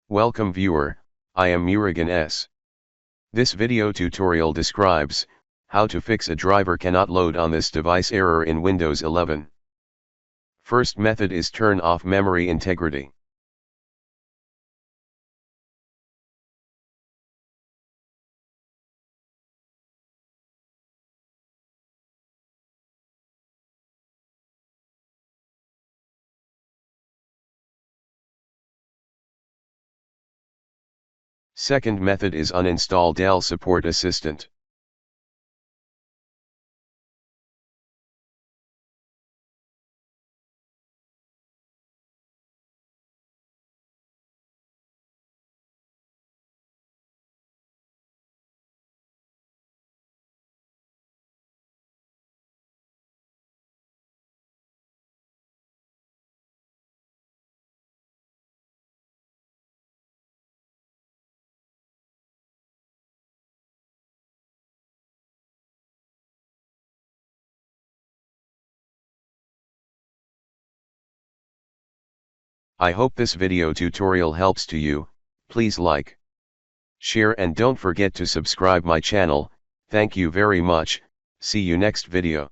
Welcome viewer, I am Murugan S. This video tutorial describes how to fix a driver cannot load on this device error in Windows 11. First method is turn off memory integrity. Second method is uninstall Dell Support Assistant. I hope this video tutorial helps to you. Please like, share and don't forget to subscribe my channel. Thank you very much. See you next video.